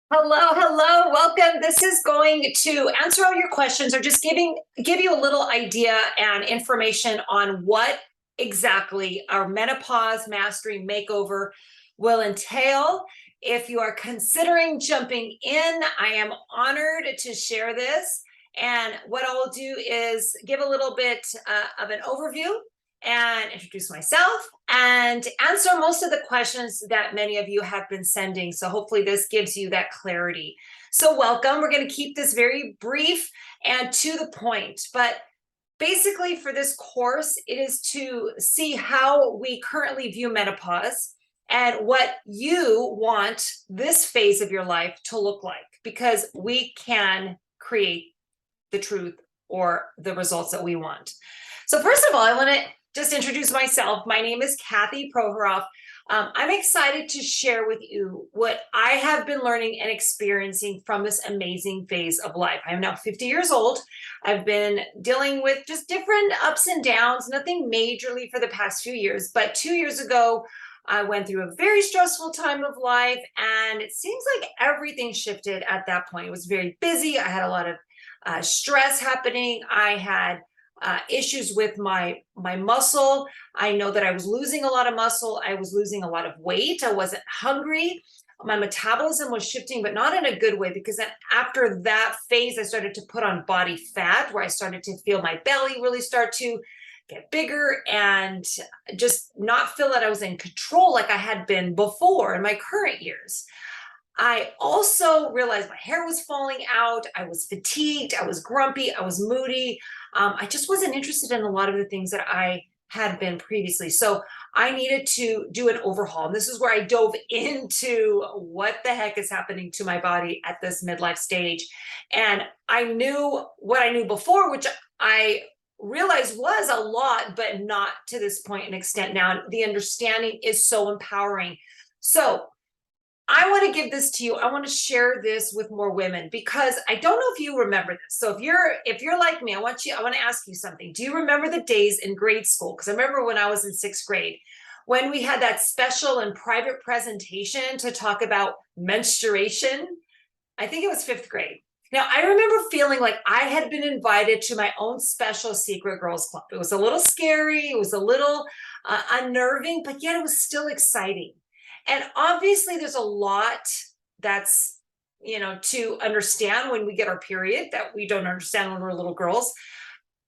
Hello. Welcome. This is going to answer all your questions or just give you a little idea and information on what exactly our menopause mastery makeover will entail. If you are considering jumping in, I am honored to share this. And what I will do is give a little bit of an overview and introduce myself and answer most of the questions that many of you have been sending. So hopefully this gives you that clarity. So welcome. We're going to keep this very brief and to the point. But basically for this course, it is to see how we currently view menopause and what you want this phase of your life to look like, because we can create the truth or the results that we want. So first of all, I want to just introduce myself. My name is Kathy Prohoroff. I'm excited to share with you what I have been learning and experiencing from this amazing phase of life. I'm now 50 years old. I've been dealing with just different ups and downs, nothing majorly for the past few years, but 2 years ago, I went through a very stressful time of life, and it seems like everything shifted at that point. It was very busy. I had a lot of stress happening. I had issues with my muscle. I know that I was losing a lot of muscle. I was losing a lot of weight. I wasn't hungry. My metabolism was shifting, but not in a good way, because then after that phase, I started to put on body fat, where I started to feel my belly really start to get bigger and just not feel that I was in control like I had been before in my current years. I also realized my hair was falling out. I was fatigued. I was grumpy. I was moody. I just wasn't interested in a lot of the things that I had been previously. So I needed to do an overhaul. And this is where I dove into what the heck is happening to my body at this midlife stage. And I knew what I knew before, which I realized was a lot, but not to this point and extent now. The understanding is so empowering. So I want to give this to you. I want to share this with more women, because I don't know if you remember this. So if you're like me, I want to ask you something. Do you remember the days in grade school? Because I remember when I was in sixth grade, when we had that special and private presentation to talk about menstruation. I think it was fifth grade. Now, I remember feeling like I had been invited to my own special secret girls club. It was a little scary. It was a little unnerving, but yet it was still exciting. And obviously there's a lot that's, to understand when we get our period that we don't understand when we're little girls,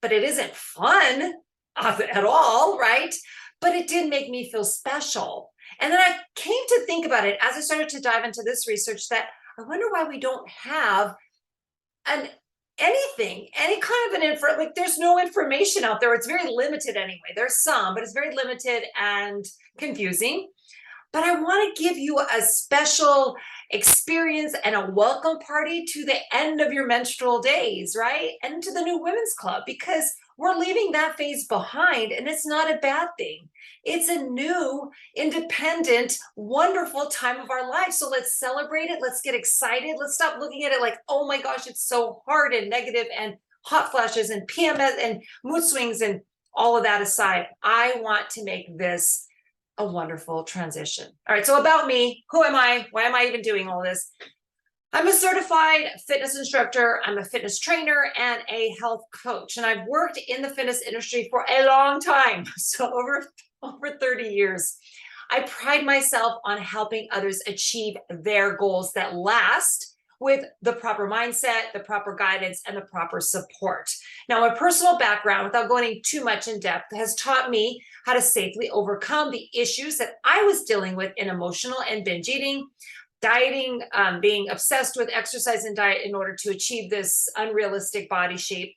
but it isn't fun at all, right? But it did make me feel special. And then I came to think about it as I started to dive into this research, that I wonder why we don't have any kind of an like there's no information out there. It's very limited anyway. There's some, but it's very limited and confusing. But I want to give you a special experience and a welcome party to the end of your menstrual days, right? And to the new women's club, because we're leaving that phase behind, and it's not a bad thing. It's a new, independent, wonderful time of our life. So let's celebrate it. Let's get excited. Let's stop looking at it like, oh my gosh, it's so hard and negative and hot flashes and PMS and mood swings and all of that aside. I want to make this a wonderful transition. All right, so about me, who am I? Why am I even doing all this? I'm a certified fitness instructor. I'm a fitness trainer and a health coach. And I've worked in the fitness industry for a long time, so over 30 years. I pride myself on helping others achieve their goals that last, with the proper mindset, the proper guidance, and the proper support. Now, my personal background, without going too much in depth, has taught me how to safely overcome the issues that I was dealing with in emotional and binge eating, dieting, being obsessed with exercise and diet in order to achieve this unrealistic body shape.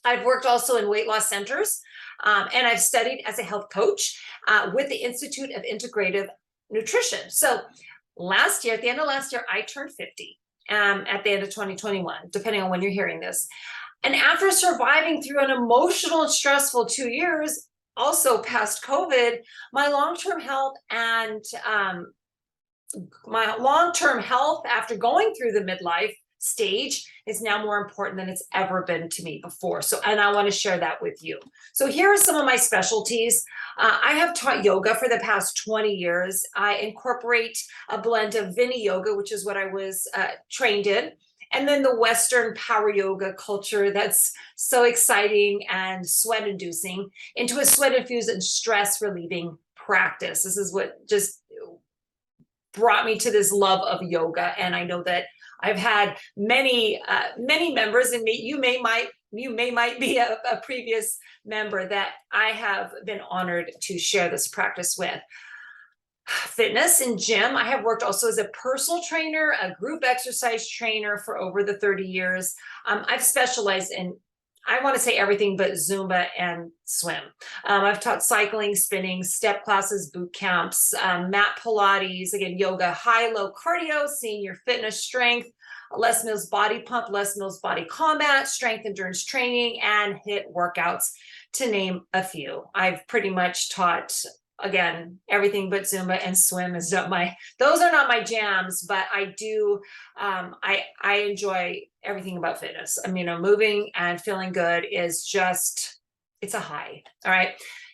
I've worked also in weight loss centers, and I've studied as a health coach with the Institute of Integrative Nutrition. So last year, at the end of last year, I turned 50. At the end of 2021, depending on when you're hearing this. And after surviving through an emotional and stressful 2 years, also past COVID, my long-term health after going through the midlife stage is now more important than it's ever been to me before. So, and I want to share that with you. So here are some of my specialties. I have taught yoga for the past 20 years. I incorporate a blend of Vini yoga, which is what I was trained in, and then the Western power yoga culture that's so exciting and sweat inducing into a sweat infused and stress relieving practice. This is what just brought me to this love of yoga. And I know that I've had many members, and you might be a previous member that I have been honored to share this practice with. Fitness and gym. I have worked also as a personal trainer, a group exercise trainer for over the 30 years. I've specialized in, I want to say, everything but Zumba and swim. I've taught cycling, spinning, step classes, boot camps, mat Pilates, again, yoga, high-low cardio, senior fitness, strength, Les Mills body pump, Les Mills body combat, strength endurance training, and HIIT workouts, to name a few. I've pretty much taught, again, everything but Zumba and swim is not those are not my jams, but I do, I enjoy everything about fitness. I mean, moving and feeling good is just, it's a high. All right.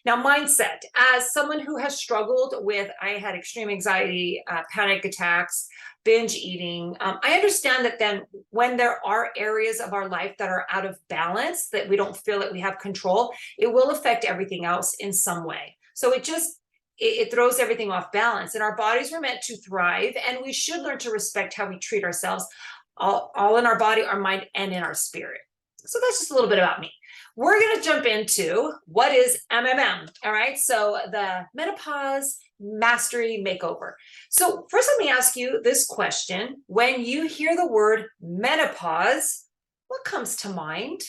Now, mindset. As someone who has struggled with, I had extreme anxiety, panic attacks, binge eating. I understand that then when there are areas of our life that are out of balance, that we don't feel that we have control, it will affect everything else in some way. So it throws everything off balance, and our bodies were meant to thrive, and we should learn to respect how we treat ourselves, all in our body, our mind, and in our spirit. So that's just a little bit about me. We're going to jump into what is MMM. All right. So the Menopause Mastery Makeover. So first, let me ask you this question. When you hear the word menopause, what comes to mind?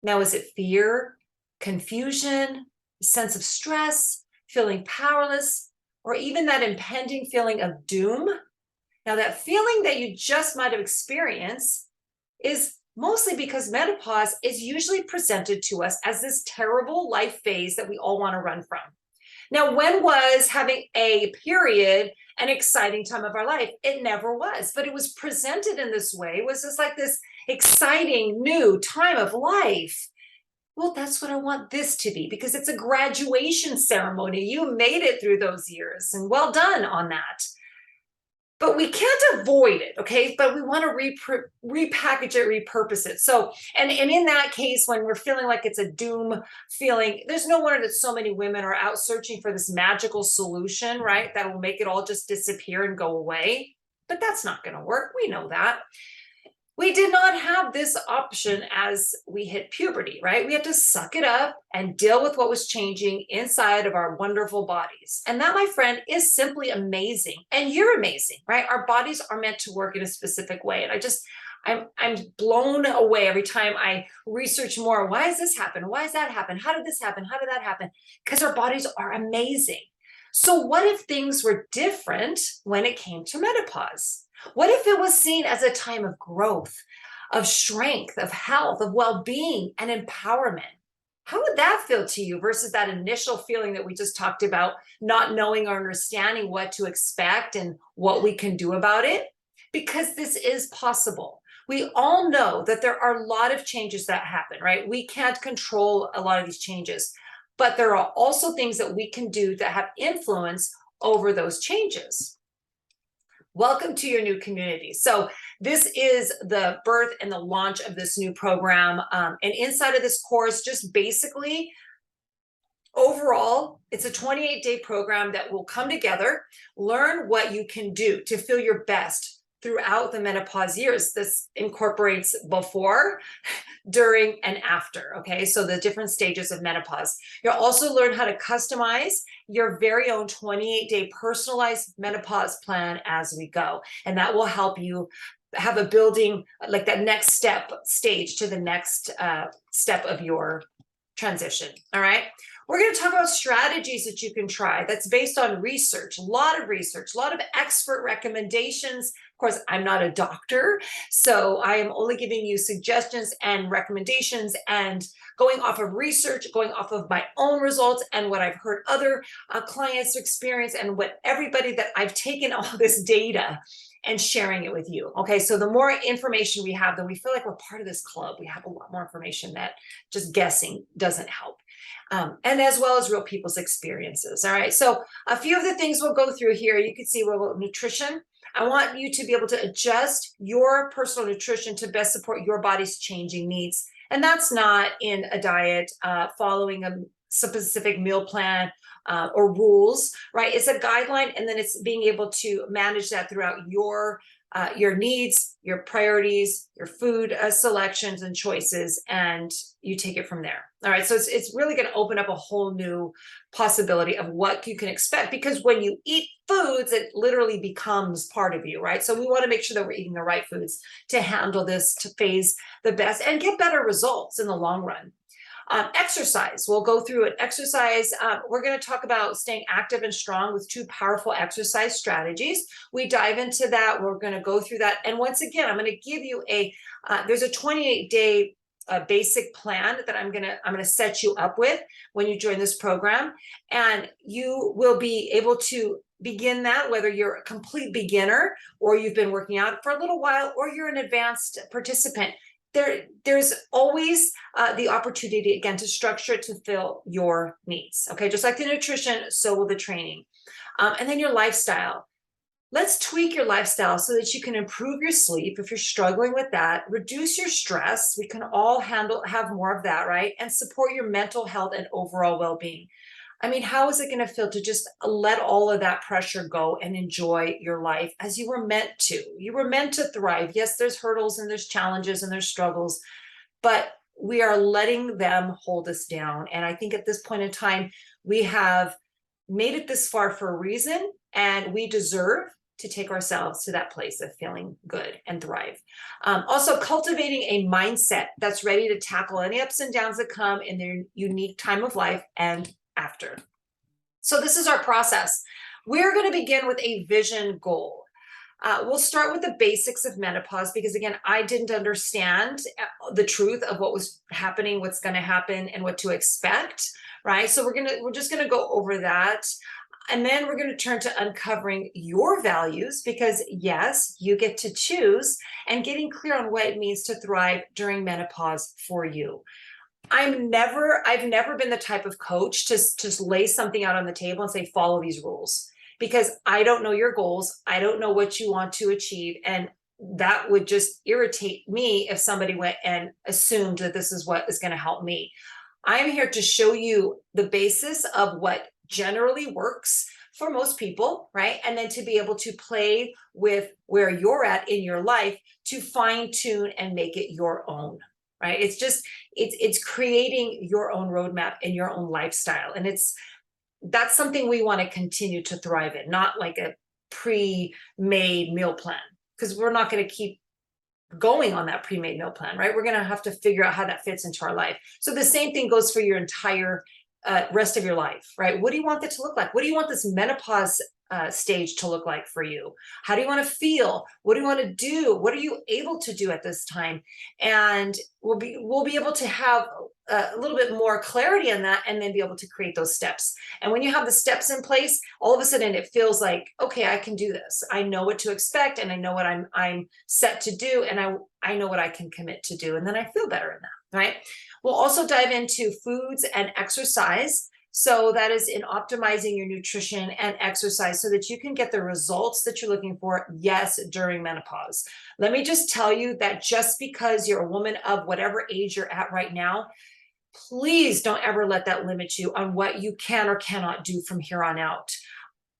Now, is it fear, confusion, a sense of stress, feeling powerless, or even that impending feeling of doom? Now, that feeling that you just might have experienced is mostly because menopause is usually presented to us as this terrible life phase that we all want to run from. Now, when was having a period an exciting time of our life? It never was, but it was presented in this way. It was just like this exciting new time of life. Well, that's what I want this to be, because it's a graduation ceremony. You made it through those years, and well done on that. But we can't avoid it, okay? But we want to repackage it, repurpose it. So, and in that case, when we're feeling like it's a doom feeling, there's no wonder that so many women are out searching for this magical solution, right? That will make it all just disappear and go away. But that's not going to work. We know that. We did not have this option as we hit puberty, right? We had to suck it up and deal with what was changing inside of our wonderful bodies. And that, my friend, is simply amazing. And you're amazing, right? Our bodies are meant to work in a specific way. And I'm blown away every time I research more. Why does this happen? Why does that happen? How did this happen? How did that happen? Because our bodies are amazing. So what if things were different when it came to menopause? What if it was seen as a time of growth, of strength, of health, of well-being, and empowerment? How would that feel to you versus that initial feeling that we just talked about, not knowing or understanding what to expect and what we can do about it? Because this is possible. We all know that there are a lot of changes that happen, right? We can't control a lot of these changes, but there are also things that we can do that have influence over those changes. Welcome to your new community. So this is the birth and the launch of this new program. And inside of this course, just basically, overall, it's a 28-day program that will come together, learn what you can do to feel your best throughout the menopause years. This incorporates before, during, and after, okay? So the different stages of menopause. You'll also learn how to customize your very own 28-day personalized menopause plan as we go. And that will help you have a building, like that next stage to the next step of your transition, all right? We're going to talk about strategies that you can try that's based on research, a lot of expert recommendations. Of course, I'm not a doctor, so I am only giving you suggestions and recommendations and going off of research, going off of my own results and what I've heard other clients experience and what everybody that I've taken all this data and sharing it with you. Okay, so the more information we have, then we feel like we're part of this club. We have a lot more information that just guessing doesn't help. And as well as real people's experiences. All right, so a few of the things we'll go through here. You can see nutrition. I want you to be able to adjust your personal nutrition to best support your body's changing needs. And that's not in a diet, following a specific meal plan or rules, right? It's a guideline, and then it's being able to manage that throughout your needs, your priorities, your food selections and choices, and you take it from there. All right, so it's really going to open up a whole new possibility of what you can expect, because when you eat foods, it literally becomes part of you, right? So we want to make sure that we're eating the right foods to handle this, to phase the best and get better results in the long run. Exercise, we'll go through it. Exercise, we're going to talk about staying active and strong with 2 powerful exercise strategies. We dive into that. We're going to go through that. And once again, I'm going to give you there's a 28-day basic plan that I'm gonna set you up with when you join this program, and you will be able to begin that whether you're a complete beginner or you've been working out for a little while or you're an advanced participant. There's always the opportunity, again, to structure it to fill your needs. Okay, just like the nutrition, so will the training. And then your lifestyle. Let's tweak your lifestyle so that you can improve your sleep if you're struggling with that, reduce your stress. We can all have more of that, right? And support your mental health and overall well-being. I mean, how is it going to feel to just let all of that pressure go and enjoy your life as you were meant to? You were meant to thrive. Yes, there's hurdles and there's challenges and there's struggles, but we are letting them hold us down. And I think at this point in time, we have made it this far for a reason, and we deserve to take ourselves to that place of feeling good and thrive. Also, cultivating a mindset that's ready to tackle any ups and downs that come in their unique time of life and after. So this is our process. We're going to begin with a vision goal. We'll start with the basics of menopause, because again, I didn't understand the truth of what was happening, what's going to happen, and what to expect, right? So we're just going to go over that. And then we're going to turn to uncovering your values, because yes, you get to choose, and getting clear on what it means to thrive during menopause for you. I've never been the type of coach to just lay something out on the table and say, follow these rules, because I don't know your goals. I don't know what you want to achieve. And that would just irritate me if somebody went and assumed that this is what is going to help me. I'm here to show you the basis of what generally works for most people, right? And then to be able to play with where you're at in your life to fine tune and make it your own, right? It's creating your own roadmap and your own lifestyle. And that's something we want to continue to thrive in, not like a pre-made meal plan, because we're not going to keep going on that pre-made meal plan, right? We're going to have to figure out how that fits into our life. So the same thing goes for your entire rest of your life, right? What do you want that to look like? What do you want this menopause stage to look like for you? How do you want to feel? What do you want to do? What are you able to do at this time? And we'll be able to have a little bit more clarity on that, and then be able to create those steps. And when you have the steps in place, all of a sudden it feels like, okay, I can do this. I know what to expect, and I know what I'm set to do, and I know what I can commit to do, and then I feel better in that, right? We'll also dive into foods and exercise. So that is in optimizing your nutrition and exercise so that you can get the results that you're looking for, yes, during menopause. Let me just tell you that just because you're a woman of whatever age you're at right now, please don't ever let that limit you on what you can or cannot do from here on out.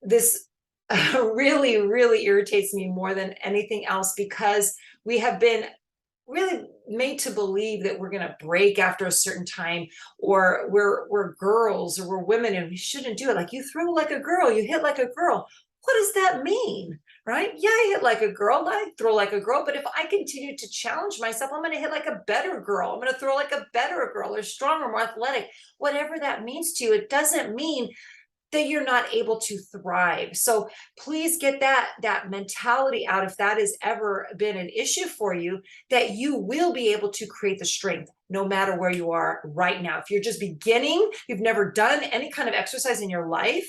This really, really irritates me more than anything else, because we have been really made to believe that we're going to break after a certain time, or we're girls, or we're women and we shouldn't do it. Like, you throw like a girl, you hit like a girl. What does that mean, right? Yeah, I hit like a girl, I throw like a girl, but if I continue to challenge myself, I'm going to hit like a better girl. I'm going to throw like a better girl, or stronger, more athletic, whatever that means to you. It doesn't mean that you're not able to thrive. So please get that mentality out, if that has ever been an issue for you, that you will be able to create the strength no matter where you are right now. If you're just beginning, you've never done any kind of exercise in your life,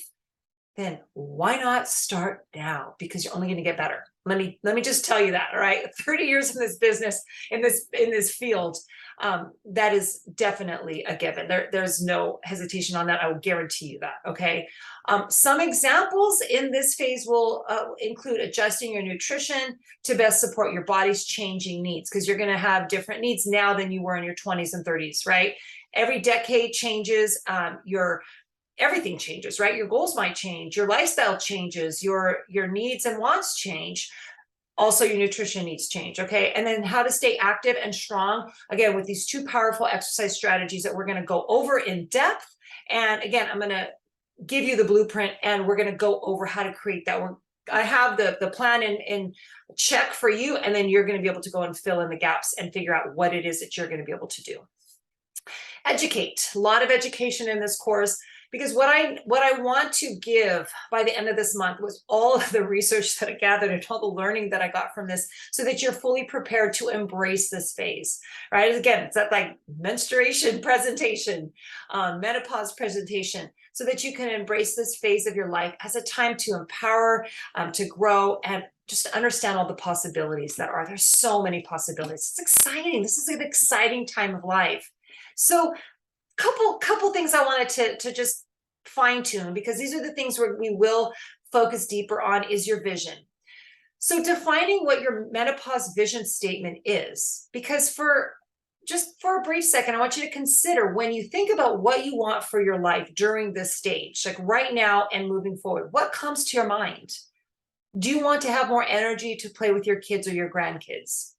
then why not start now? Because you're only going to get better. Let me just tell you that. All right, 30 years in this business, in this field, that is definitely a given. There's no hesitation on that. I will guarantee you that. Okay. Some examples in this phase will include adjusting your nutrition to best support your body's changing needs, because you're going to have different needs now than you were in your 20s and 30s, right? Every decade changes. Everything changes, right? Your goals might change, your lifestyle changes, your needs and wants change. Also, your nutrition needs change, okay? And then how to stay active and strong, again, with these two powerful exercise strategies that we're going to go over in depth. And again, I'm going to give you the blueprint, and we're going to go over how to create that. I have the plan in check for you, and then you're going to be able to go and fill in the gaps and figure out what it is that you're going to be able to do. Educate. A lot of education in this course, because what I want to give by the end of this month was all of the research that I gathered and all the learning that I got from this, so that you're fully prepared to embrace this phase, right? Again, it's that like menstruation presentation, menopause presentation, so that you can embrace this phase of your life as a time to empower, to grow, and just to understand all the possibilities that are. There's so many possibilities. It's exciting. This is an exciting time of life. So couple things I wanted to just fine tune, because these are the things where we will focus deeper on, is your vision. So defining what your menopause vision statement is, because for a brief second, I want you to consider, when you think about what you want for your life during this stage, like right now and moving forward, what comes to your mind? Do you want to have more energy to play with your kids or your grandkids?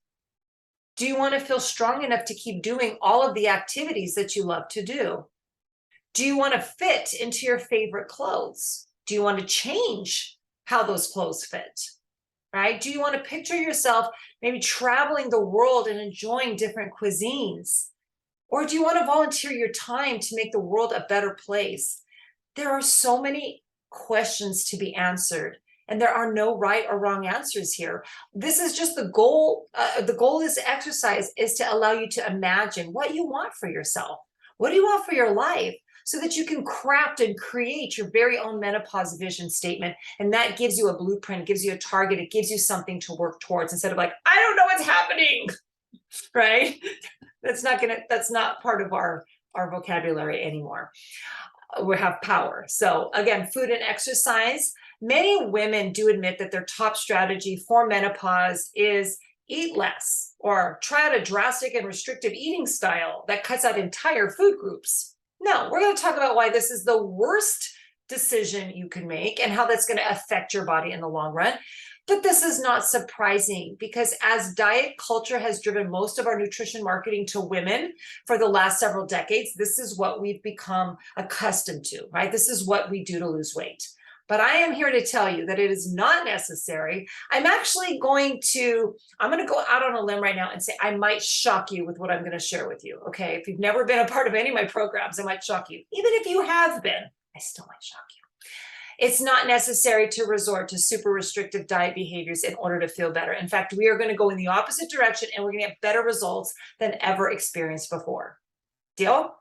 Do you want to feel strong enough to keep doing all of the activities that you love to do? Do you want to fit into your favorite clothes? Do you want to change how those clothes fit? Right? Do you want to picture yourself maybe traveling the world and enjoying different cuisines? Or do you want to volunteer your time to make the world a better place? There are so many questions to be answered, and there are no right or wrong answers here. This is just the goal. The goal of this exercise is to allow you to imagine what you want for yourself. What do you want for your life? So that you can craft and create your very own menopause vision statement. And that gives you a blueprint, gives you a target, it gives you something to work towards, instead of like, I don't know what's happening, right? That's not part of our vocabulary anymore. We have power. So again, food and exercise. Many women do admit that their top strategy for menopause is eat less, or try out a drastic and restrictive eating style that cuts out entire food groups. No, we're going to talk about why this is the worst decision you can make and how that's going to affect your body in the long run. But this is not surprising, because as diet culture has driven most of our nutrition marketing to women for the last several decades, this is what we've become accustomed to, right? This is what we do to lose weight. But I am here to tell you that it is not necessary. I'm going to go out on a limb right now and say I might shock you with what I'm going to share with you. Okay. If you've never been a part of any of my programs, I might shock you. Even if you have been, I still might shock you. It's not necessary to resort to super restrictive diet behaviors in order to feel better. In fact, we are going to go in the opposite direction, and we're going to get better results than ever experienced before. Deal?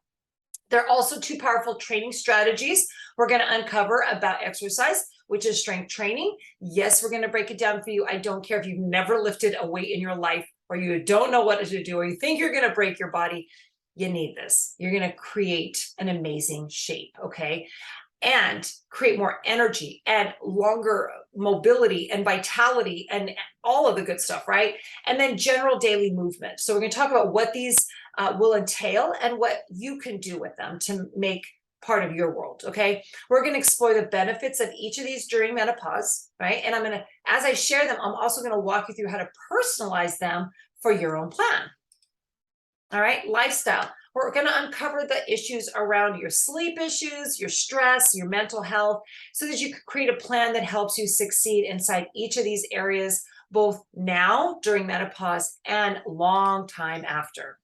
There are also two powerful training strategies we're going to uncover about exercise, which is strength training. Yes, we're going to break it down for you. I don't care if you've never lifted a weight in your life, or you don't know what to do, or you think you're going to break your body. You need this. You're going to create an amazing shape, okay? And create more energy and longer mobility and vitality and all of the good stuff, right? And then general daily movement. So we're going to talk about what these will entail and what you can do with them to make part of your world, okay? We're going to explore the benefits of each of these during menopause, right? And as I share them, I'm also going to walk you through how to personalize them for your own plan. All right, lifestyle. We're going to uncover the issues around your sleep issues, your stress, your mental health, so that you can create a plan that helps you succeed inside each of these areas, both now during menopause and long time after.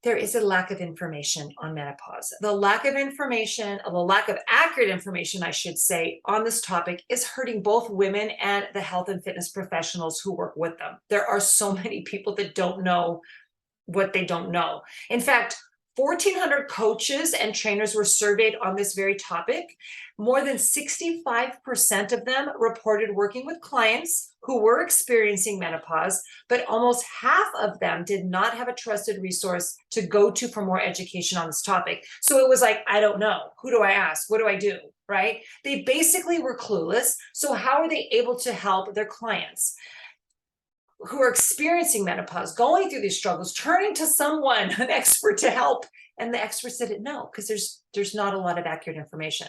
There is a lack of information on menopause. The lack of information, the lack of accurate information, I should say, on this topic is hurting both women and the health and fitness professionals who work with them. There are so many people that don't know what they don't know. In fact, 1,400 coaches and trainers were surveyed on this very topic. More than 65% of them reported working with clients who were experiencing menopause, but almost half of them did not have a trusted resource to go to for more education on this topic. So it was like, I don't know. Who do I ask? What do I do? Right? They basically were clueless. So how are they able to help their clients who are experiencing menopause, going through these struggles, turning to someone, an expert, to help? And the expert said no, because there's not a lot of accurate information.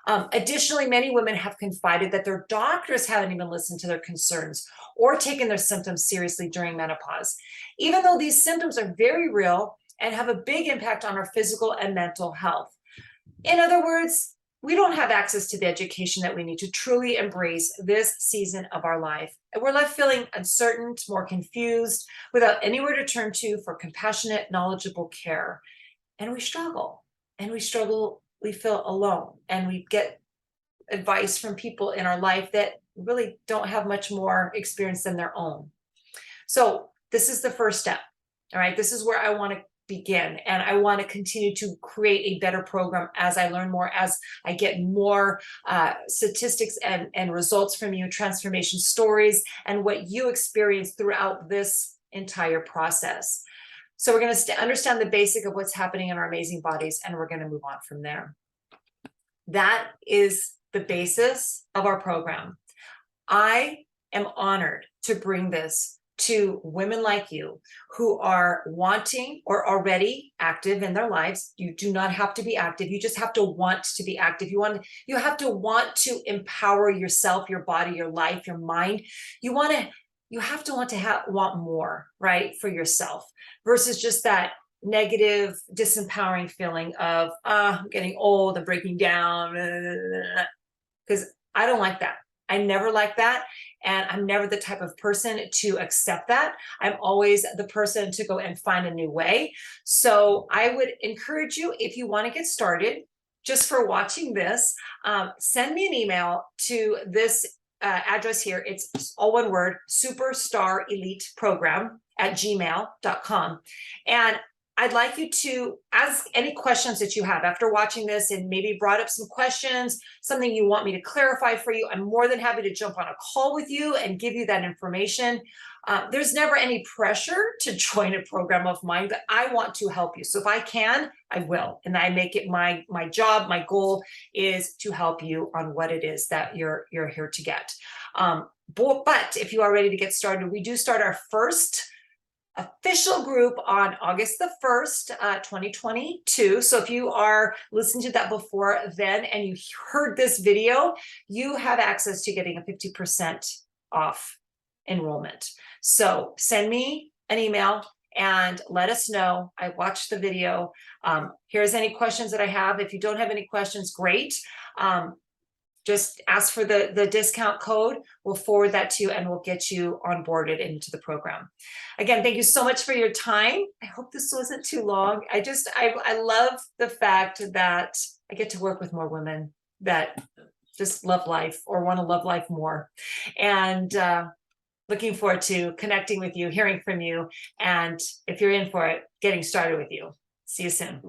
Additionally, many women have confided that their doctors haven't even listened to their concerns or taken their symptoms seriously during menopause, even though these symptoms are very real and have a big impact on our physical and mental health. In other words, we don't have access to the education that we need to truly embrace this season of our life. And we're left feeling uncertain, more confused, without anywhere to turn to for compassionate, knowledgeable care. And we struggle, we feel alone, and we get advice from people in our life that really don't have much more experience than their own. So this is the first step. All right, this is where I want to begin, and I want to continue to create a better program as I learn more, as I get more statistics and results from you, transformation stories, and what you experience throughout this entire process. So we're going to understand the basic of what's happening in our amazing bodies, and we're going to move on from there. That is the basis of our program. I am honored to bring this to women like you who are wanting or already active in their lives. You do not have to be active. You just have to want to be active. You have to want to empower yourself, your body, your life, your mind. You have to want more, right, for yourself, versus just that negative, disempowering feeling of, I'm getting old and breaking down, because I don't like that. I never like that. And I'm never the type of person to accept that. I'm always the person to go and find a new way. So I would encourage you, if you want to get started, just for watching this, send me an email to this address here. It's all one word, superstareliteprogram @gmail.com. And I'd like you to ask any questions that you have after watching this, and maybe brought up some questions, something you want me to clarify for you. I'm more than happy to jump on a call with you and give you that information. There's never any pressure to join a program of mine, but I want to help you. So if I can, I will. And I make it my job, my goal is to help you on what it is that you're here to get. But if you are ready to get started, we do start our first official group on August the 1st, 2022. So if you are listening to that before then and you heard this video, you have access to getting a 50% off enrollment. So send me an email and let us know. I watched the video. Here's any questions that I have. If you don't have any questions, great. Just ask for the discount code. We'll forward that to you and we'll get you onboarded into the program. Again, thank you so much for your time. I hope this wasn't too long. I love the fact that I get to work with more women that just love life or want to love life more. And looking forward to connecting with you, hearing from you, and if you're in for it, getting started with you. See you soon.